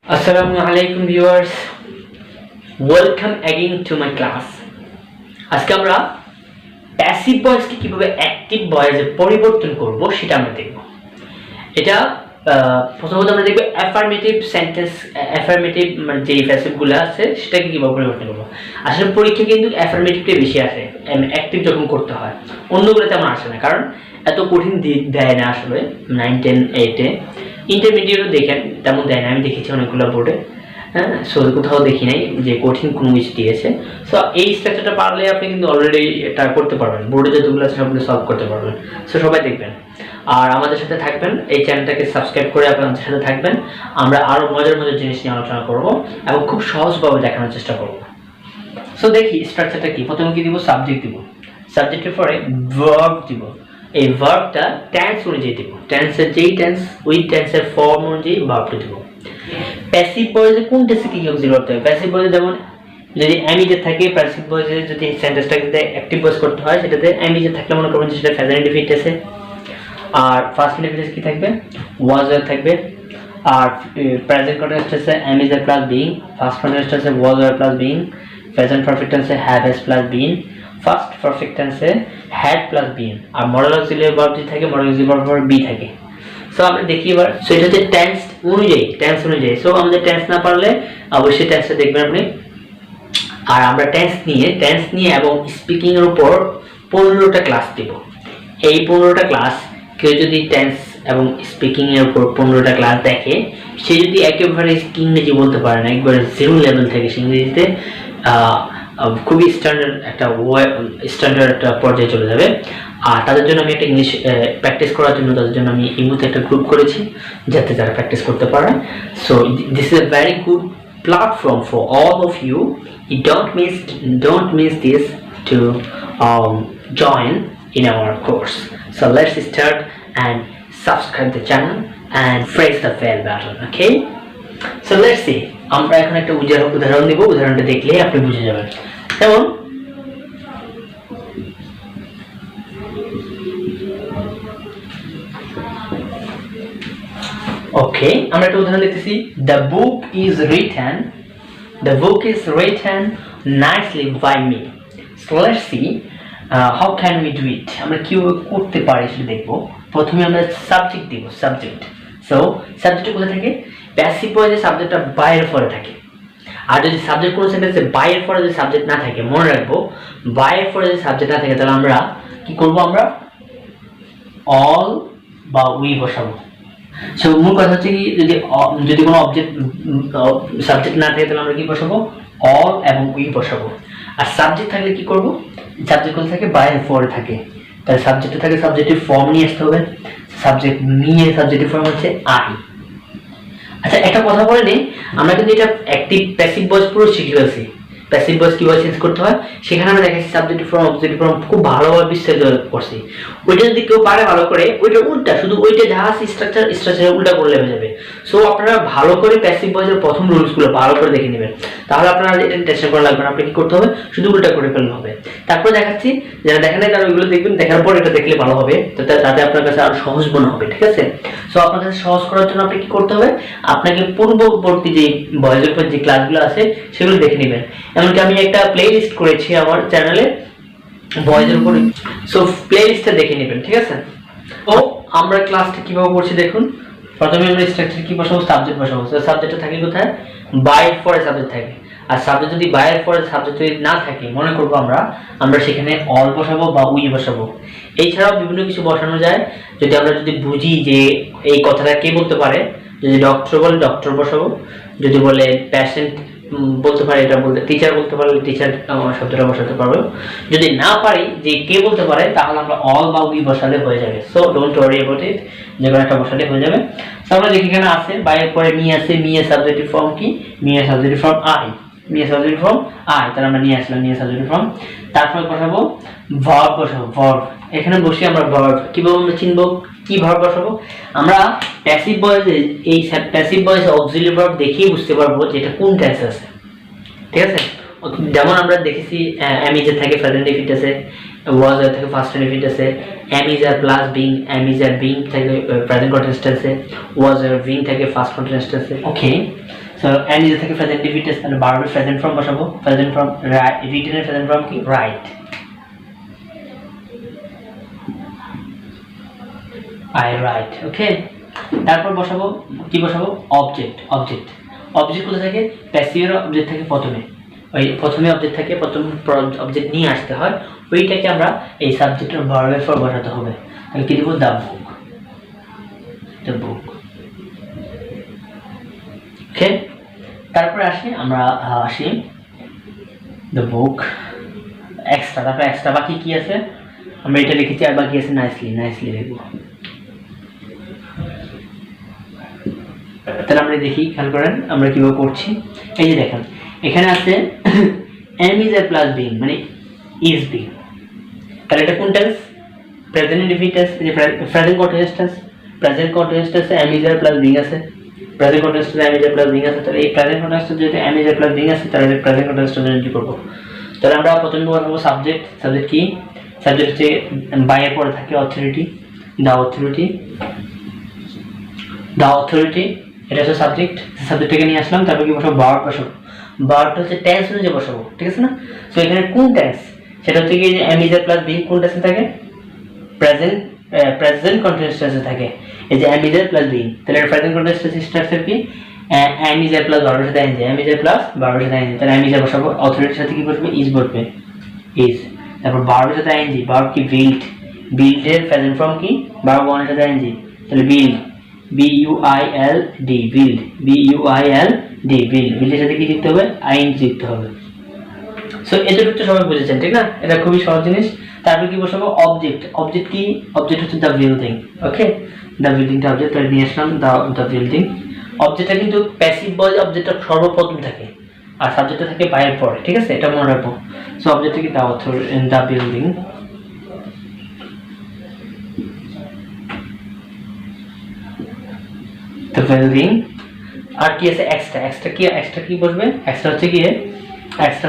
Assalamu alaikum viewers, welcome again to my class. আজকে আমরা passive ভয়েসকে কিভাবে অ্যাক্টিভ ভয়েসে পরিবর্তন করব সেটা আমরা দেখব। এটা প্রথমত আমরা দেখব অ্যাফার্মেটিভ সেন্টেন্স, অ্যাফার্মেটিভ মানে যে প্যাসিভগুলো আছে সেটাকে কিভাবে পরিবর্তন করব। আসলে পরীক্ষা কিন্তু অ্যাফার্মেটিভটাই বেশি আসে অ্যাক্টিভ যখন করতে হয়, অন্যগুলো তেমন আসে না, কারণ এত কঠিন দেয় না আসলে 9, 10, 8-এ। ইন্টারমিডিয়েটও দেখেন তেমন দেয় না, আমি দেখেছি অনেকগুলো বোর্ডে, হ্যাঁ, সো কোথাও দেখি নাই যে কঠিন কোনো কিছু দিয়েছে। সো এই স্ট্রাকচারটা পারলে আপনি কিন্তু অলরেডি এটা করতে পারবেন, বোর্ডে যতগুলো আছে সবগুলো সলভ করতে পারবেন। সো সবাই দেখবেন আর আমাদের সাথে থাকবেন, এই চ্যানেলটাকে সাবস্ক্রাইব করে আপনাদের সাথে থাকবেন। আমরা আরও মজার মজার জিনিস নিয়ে আলোচনা করব এবং খুব সহজভাবে দেখানোর চেষ্টা করব। সো দেখি স্ট্রাকচারটা কি। প্রথমে কি দিব? সাবজেক্ট দিব, সাবজেক্টের পরে ভার্ব দিব। এই ভার্বটা টেন্স অনুযায়ী দিব, টেন্সের যেই টেন্স ওই টেন্সের ফর্ম অনুযায়ী ভার্বটা দিব। প্যাসিভ ভয়েসে কোন টেন্সে কি ইউজ করতে হবে? প্যাসিভ ভয়েসে যেমন যদি অ্যামিজে থাকে, প্যাসিভ ভয়েসে যদি সেন্টেন্সটাকে অ্যাক্টিভ ভয়েস করতে হয় সেটাতে অ্যামিজে থাকলে মনে করবেন যে সেটা প্রেজেন্ট ইনডিফিনিট। আর ফার্স্ট ইনডিফিনিট কি থাকবে? ওয়াজ ওয়্যার থাকবে। আর প্রেজেন্ট কন্টিনিউয়াস টেন্সে am is are plus being, past continuous টেন্সে was were plus being, present perfect টেন্সে have has plus been, past perfect টেন্সে হ্যাড প্লাস বিন। আর মডাল অক্সিলিয়ারি ভার্ব যদি থাকে, মডাল অক্সিলিয়ারি ভার্ব বি থাকে। সো আমরা দেখি এবার। সো এটা হচ্ছে টেন্স অনুযায়ী। সো আমাদের টেন্স না পারলে অবশ্যই টেন্সটা দেখবেন আপনি। আর আমরা টেন্স নিয়ে এবং স্পিকিং এর উপর 15টা ক্লাস দিব। এই 15টা ক্লাস কেউ যদি টেন্স এবং স্পিকিং এর উপর 15টা ক্লাস দেখে, সে যদি একেবারে ইংরেজি বলতে পারে না, একবারে জিরো লেভেল থেকে সে ইংরেজিতে খুবই স্ট্যান্ডার্ড একটা পর্যায়ে চলে যাবে। আর তাদের জন্য আমি একটা ইংলিশ প্র্যাকটিস করার জন্য তাদের জন্য আমি এই মুহূর্তে একটা গ্রুপ করেছি, যাতে তারা প্র্যাকটিস করতে পারে। So this is a very good platform for all of you. You don't miss this to join in our course. So let's start and subscribe the channel and press the bell button. Okay? So let's see. আমরা এখন একটা উদাহরণ দিব, উদাহরণটা দেখলে আপনি বুঝে যাবেন। যেমন ওকে, আমরা একটা উদাহরণ দেখতেছি। The book is written nicely by me. So let's see how can we do it. আমরা কিভাবে করতে পারি সেটা দেখব। প্রথমে আমরা সাবজেক্ট দিব, সাবজেক্ট। সো সাবজেক্ট কোথায় থাকে? প্যাসিভ ভয়েসে সাবজেক্টটা বাইরের পরে থাকে। আর যদি সাবজেক্ট কোনো সেন্টেন্সে বাইরের পরে যদি সাবজেক্ট না থাকে, মনে রাখবো বাইরের পরে যদি সাবজেক্ট না থাকে, তাহলে আমরা কি করব? আমরা অল বা উই বসাবো। সো মূল কথা হচ্ছে কি, যদি কোনো সাবজেক্ট না থাকে তাহলে আমরা কি বসাবো? অল এবং উই বসাবো। আর সাবজেক্ট থাকলে কি করব? সাবজেক্ট কোন থাকে? বাইরের পরে থাকে, তাহলে সাবজেক্টে থাকে সাবজেক্টিভ ফর্ম নিয়ে আসতে হবে। সাবজেক্ট নিয়ে সাবজেক্টিভ ফর্ম হচ্ছে আই। আচ্ছা, একটা কথা বলে নেই, আমরা কিন্তু এটা অ্যাক্টিভ প্যাসিভ ভয়েস পুরো শিখে ফেলছি। প্যাসিভ ভয়েস কিভাবে চেঞ্জ করতে হয় সেখানে আমরা দেখাচ্ছি সাবজেক্টিভ ফর্ম, অবজেক্টিভ ফর্ম খুব ভালোভাবে বিস্তারিত করছি। ওইটা যদি কেউ পারে ভালো করে, ওইটা উল্টা, শুধু ওইটা যা আছে স্ট্রাকচার উল্টা করলে হয়ে যাবে। সো আপনারা ভালো করে প্যাসিভ ভয়েসের প্রথম রুলসগুলো ভালো করে দেখে নেবেন, তাহলে আপনারা এটা টেনশন করা লাগবে না। আপনি কি করতে হবে? শুধু উল্টা করে ফেললে হবে। তারপর দেখাচ্ছি, যারা দেখেন না তারা ওইগুলো দেখবেন, দেখার পর এটা দেখলে ভালো হবে, তাতে আপনার কাছে আরো সহজ মনে হবে। ঠিক আছে? সো আপনার কাছে সহজ করার জন্য আপনি কি করতে হবে? আপনাকে পূর্ববর্তী যে ভয়েসের উপর যে ক্লাসগুলো আছে সেগুলো দেখে নেবেন। এমনকি আমি একটা প্লে লিস্ট করেছি আমার চ্যানেলে ভয়েসের উপরে, সো প্লে লিস্টটা দেখে নেবেন। ঠিক আছে? তো আমরা ক্লাসটা কিভাবে করছি দেখুন। প্রথমে আমরা স্ট্রাকচার কি বসাবো? সাবজেক্ট বসাবো। সো সাবজেক্টটা থাকে কোথায়? বাইরের পরে সাবজেক্ট থাকে। আর সাবজেক্ট যদি বাইরের পরে সাবজেক্ট যদি না থাকে, মনে করবো আমরা সেখানে অল বসাবো বা উই বসাবো। এছাড়াও বিভিন্ন কিছু বসানো যায়। যদি বুঝি যে এই কথাটা কে বলতে পারে, যদি ডক্টর বলে ডক্টর বসাবো, যদি বলে প্যাশেন্ট বলতে পারে, এটা বলতে টিচার বলতে পারলে টিচার শব্দটা বসাতে পারবো। যদি না পারি যে কে বলতে পারে, তাহলে আমরা অল বা উই বসালে হয়ে যাবে। So don't worry about it, যে কোনো একটা বসালে হয়ে যাবে। তো আমরা দেখি এখানে আছে বাইরের পরে মি আছে, মি এর সাবজেক্টিভ ফর্ম কি? মি এর সাবজেক্টিভ ফর্ম আই, মি এর সাবজেক্টিভ ফর্ম আই, তাহলে আমরা নিয়ে আসলাম মি এর সাবজেক্টিভ ফর্ম। তারপর বসাবো ভার্ব, বসাবো ভার্ব। এখানে বসে আমরা ভার্ব কিভাবে আমরা চিনবো কি ভার্ব বসাবো? আমরা প্যাসিভ ভয়েসে এই প্যাসিভ ভয়েসে অক্সিলিয়ারি ভার্ব দেখেই বুঝতে পারবো যে এটা কোন টেন্সে আছে। ঠিক আছে? যেমন আমরা দেখেছি অ্যামিজে থাকে প্রেজেন্ট ইনডিফিনিট আছে, ওয়াজ এর থাকে ফার্স্ট ইনডিফিনিট আছে, am is are plus being, am is are being থাকে প্রেজেন্ট কন্টিনিউয়াস টেন্সে, ওয়াজ আর বিং থাকে ফার্স্ট কন্টিনিউয়াস টেন্সে। Okay, so so and is থেকে প্রেজেন্ট ইনডিফিনিট তাহলে ভার্বের প্রেজেন্ট ফর্ম বসাবো প্রেজেন্ট ফর্ম রিটেনের প্রেজেন্ট ফর্ম কি রাইট I write ওকে তারপর বসাবো কি বসাবো অবজেক্ট কোথা থেকে প্যাসিভ অবজেক্ট থেকে প্রথমে অবজেক্ট থাকে প্রথম অবজেক্ট নিয়ে আসতে হয় ওইটাকে আমরা এই সাবজেক্টের ভার্বের ফর বসাতে হবে তাহলে কি দেব দ্য বুক ওকে তারপরে আমরা আসি দ্য বুক এক্সট্রা বাকি কি আছে আমরা এটা লিখেছি আর বাকি আছে নাইসলি লিখবো তাহলে আমরা দেখি খেয়াল করেন আমরা কিভাবে করছি এই যে দেখেন এখানে আছে am is a plus being মানে is being তাহলে এটা কোন টেন্স প্রেজেন্ট ইনডিফিনিট টেন্স এই present continuous tense am is a plus being আছে present continuous tense am is a plus being আছে তাহলে এই প্রেজেন্ট কন্টিনিউয়াস টেন্স যদি am is a plus being আছে তাহলে প্রেজেন্ট কন্টিনিউয়াস টেন্স কি করব তাহলে আমরা প্রথমে বলবো সাবজেক্ট কি সাবজেক্ট হচ্ছে বাই এর পরে থাকে অথরিটি দ্য অথরিটি এটা হচ্ছে সাবজেক্টটাকে নিয়ে আসলাম তারপর কি বসাবো ভার্বটা হচ্ছে টেন্স অনুযায়ী বসাবো ঠিক আছে না সো এখানে কোন টেন্স সেটা হচ্ছে কি am is a plus being কোন টেন্সে থাকে প্রেজেন্ট কন্টিনিউয়াস টেন্সে থাকে এই যে am is a plus being তাহলে প্রেজেন্ট কন্টিনিউয়াস টেন্স স্ট্রাকচার কি am is a plus ভার্বের সাথে ing am is a plus ভার্বের সাথে ing তাহলে am is a বসাবো অথরিটির সাথে কি বসবে বসবে is তারপর ভার্বের সাথে ing ভার্ব কি build এর প্রেজেন্ট ফর্ম কি ভার্ব ওয়ানের সাথে ing তাহলে build build এর সাথে কি লিখতে হবে ing লিখতে হবে সো এতটুকু তো সবাই বুঝেছেন ঠিক না এটা খুবই সহজ জিনিস তারপর কি বসাবো অবজেক্ট কি অবজেক্ট হচ্ছে দ্য বিল্ডিং ওকে দ্য বিল্ডিংটা অবজেক্ট নিয়ে আসলাম দ্য বিল্ডিং অবজেক্টটা কিন্তু প্যাসিভ বয় অবজেক্টটা সর্বপ্রথম থাকে আর সাবজেক্টটা থাকে বাইরের পরে ঠিক আছে এটা মনে রাখবো সো অবজেক্টটা কি দ্য বিল্ডিং the building আর কি আছে এক্সট্রা কি বসবে এক্সট্রা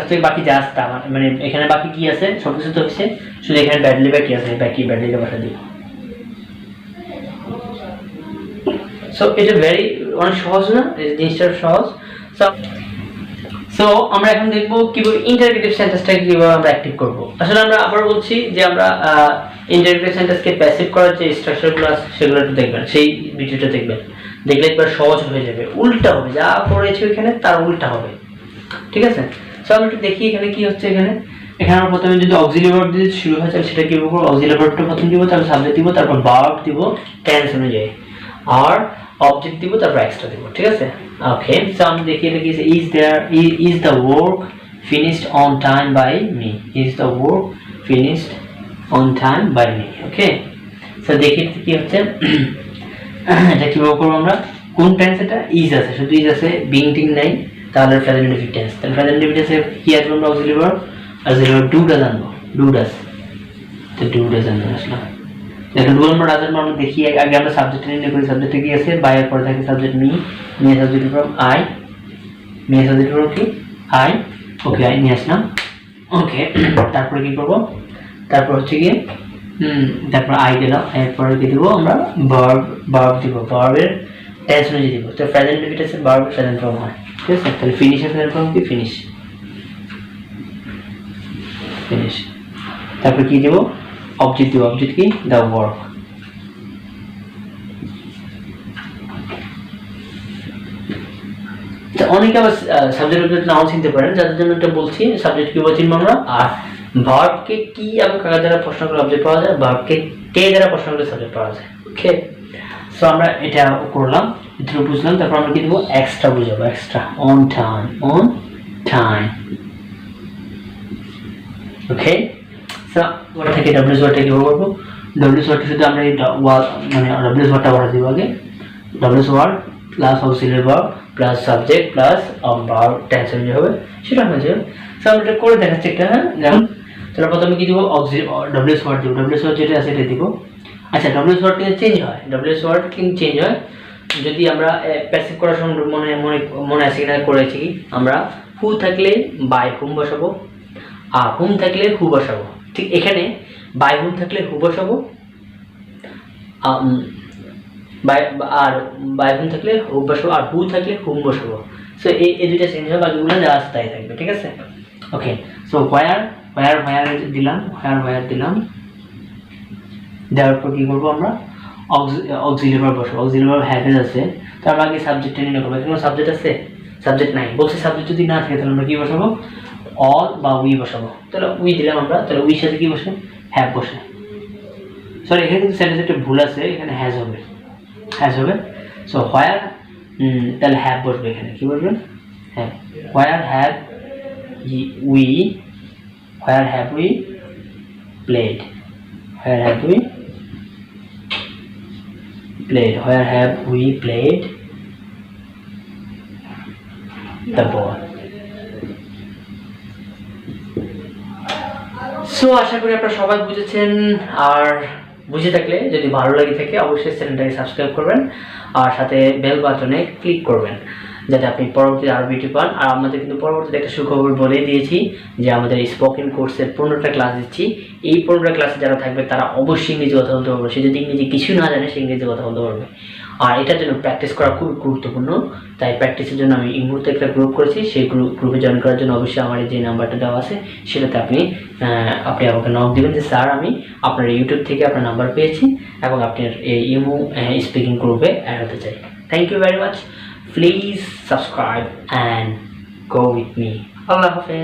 হচ্ছে বাকি যা আছে মানে এখানে বাকি কি আছে সবকিছু তো হচ্ছে শুধু এখানে ব্যাডলি বাকি আছে ব্যাডলিটা বসা দিই সো এটা অনেক সহজ না এই জিনিসটা সহজ সো আমরা এখন দেখবো কিভাবে ইন্টারগ্রেটিভ সেন্টেন্সটাকে কিভাবে আমরা অ্যাক্টিভ করব আসলে আমরা আবার বলছি যে আমরা ইন্টারগ্রেটিভ সেন্টেন্সকে প্যাসিভ করার যে স্ট্রাকচারগুলো আছে সেগুলো একটু দেখবেন সেই ভিডিওটা দেখবেন দেখলে একবার সহজ হয়ে যাবে উল্টা হবে যা পড়েছে এখানে তার উল্টা হবে ঠিক আছে সো আমরা একটু দেখি এখানে কি হচ্ছে এখানে আমরা প্রথমে যদি অক্সিলারি ভার্ব দিয়ে শুরু হয় তাহলে সেটা কি করব অক্সিলারি ভার্বটা প্রথম দিব তারপর সাবজেক্ট দিব তারপর ভার্ব দিব টেন্স অনুযায়ী আর অবজেক্ট দিব তারপর এক্সট্রা দিব ঠিক আছে ওকে সো আমরা দেখি এটা কি is the work finished on time by me is the work finished on time by me okay so দেখি কি হচ্ছে এটা কিভাবে করব আমরা কোন টেন্স এটা ইজ আছে শুধু ইজ আছে বিং টিং নাই তাহলে প্রেজেন্ট ইনডিফিনিট টেন্স তাহলে প্রেজেন্ট ইনডিফিনিট টেন্সে কি আসবে আমরা অক্সিলারি ভার্ব ডু ডাজ আনবো ডু ডাজ আনবো আসলে দেখুন ডু আমরা ডাজ আনবো আমরা দেখি আগে আমরা সাবজেক্ট নিয়ে করি সাবজেক্টে কি আছে বাই এর পরে থাকে subject me subject from I subject from কি আই ওকে আই নিয়ে আসলাম ওকে তারপরে কি করব তারপর হচ্ছে কি তারপর আই দিলাম এরপরে কি দিব আমরা ভার্ব দিব ভার্বের টেন্স অনুযায়ী দিব তো প্রেজেন্ট ইনডিফিনিট টেন্সের ভার্ব প্রেজেন্ট ফর্ম হয় ঠিক আছে তাহলে ফিনিশের প্রেজেন্ট ফর্ম কি ফিনিশ তারপর কি দিব অবজেক্ট দিব অবজেক্ট কি দ্য ওয়ার্ক তো অনেকে আবার সাবজেক্ট অবজেক্ট নাও চিনতে পারেন যাদের জন্য এটা বলছি সাবজেক্ট কি বলছি আমরা আর ভার্বকে কি এবং কার দ্বারা প্রশ্ন করে অবজেক্ট পাওয়া যায় ভার্বকে কে দ্বারা প্রশ্ন করে সাবজেক্ট পাওয়া যায় ওকে সো আমরা এটা করলাম এটা বুঝলাম তারপর আমরা কি দেব এক্সট্রা বুঝাবো extra on time okay so ওটা থেকে ডব্লিউএস ওয়ার্ডটা কি করব ডব্লিউএস ওয়ার্ডটা শুধু আমরা এই মানে ডব্লিউএস ওয়ার্ডটা বলা দিব আগে WS word plus auxiliary verb plus subject plus verb tense অনুযায়ী হবে সেটা হয়ে যাবে সো আমরা এটা করে দেখাচ্ছি একটা হ্যাঁ যেমন তাহলে প্রথমে কি দিব ডব্লিউএস ওয়ার্ড দিব ডব্লিউএস ওয়ার্ড যেটা আছে এটা দিব আচ্ছা ডব্লিউএস ওয়ার্ড কিন্তু চেঞ্জ হয় যদি আমরা প্যাসিভ করার সময় মনে আছে কিনা করেছি কি আমরা হু থাকলে বাই হুম বসাবো আর হুম থাকলে হু বসাবো ঠিক এখানে বাই হুম থাকলে হু বসাবো আর বাই হুম থাকলে হু বসাবো আর হু থাকলে হুম বসাবো সো এই দুইটা চেঞ্জ হবে, বাকিগুলো যা আছে তাই থাকবে, ঠিক আছে? ওকে, সো হোয়ার দিলাম, হোয়ার দিলাম, দেওয়ার পর কি করবো আমরা অক্সিলিয়ারি ভার্ব বসাবো। অক্সিলিয়ারি ভার্ব হ্যাভ আছে, তার আগে সাবজেক্ট নির্ণয় করবো। এখানে সাবজেক্ট আছে? সাবজেক্ট নাই, বলছে সাবজেক্ট যদি না থাকে তাহলে আমরা কি বসাবো? অল বা উই বসাবো। তাহলে উই দিলাম আমরা, তাহলে উইর সাথে কি বসে? হ্যাভ বসে। সরি, এখানে কিন্তু সেন্টেন্সে একটা ভুল আছে, এখানে হ্যাজ হবে। সো হোয়ার, তাহলে হ্যাভ বসবে, এখানে কি বসবে? Have. Where have we played, where have we played the ball? So আশা করি আপনারা সবাই বুঝেছেন, আর বুঝে থাকলে যদি ভালো লাগে থাকে অবশ্যই চ্যানেলটাকে সাবস্ক্রাইব করবেন আর সাথে বেল বাটনে ক্লিক করবেন যাতে আপনি পরবর্তীতে আরও ভিডিও পান। আর আমাদের কিন্তু পরবর্তীতে একটা সুখবর বলেই দিয়েছি যে আমাদের স্পোকেন কোর্সের 15টা ক্লাস দিচ্ছি। এই 15টা ক্লাসে যারা থাকবে তারা অবশ্যই ইংরেজি কথা বলতে পারবে। সে যদি ইংরেজি কিছু না জানে সে ইংরেজি কথা বলতে পারবে। আর এটার জন্য প্র্যাকটিস করা খুব গুরুত্বপূর্ণ, তাই প্র্যাকটিসের জন্য আমি এই মুহূর্তে একটা গ্রুপ করেছি। সেই গ্রুপে জয়েন করার জন্য অবশ্যই আমার যে নাম্বারটা দেওয়া আছে সেটাতে আপনি আমাকে নক দেবেন যে স্যার আমি আপনার ইউটিউব থেকে আপনার নাম্বার পেয়েছি এবং আপনার এই ইমো স্পিকিং গ্রুপে অ্যাড হতে চাই। Thank you very much. Please subscribe and go with me. Allah Hafiz.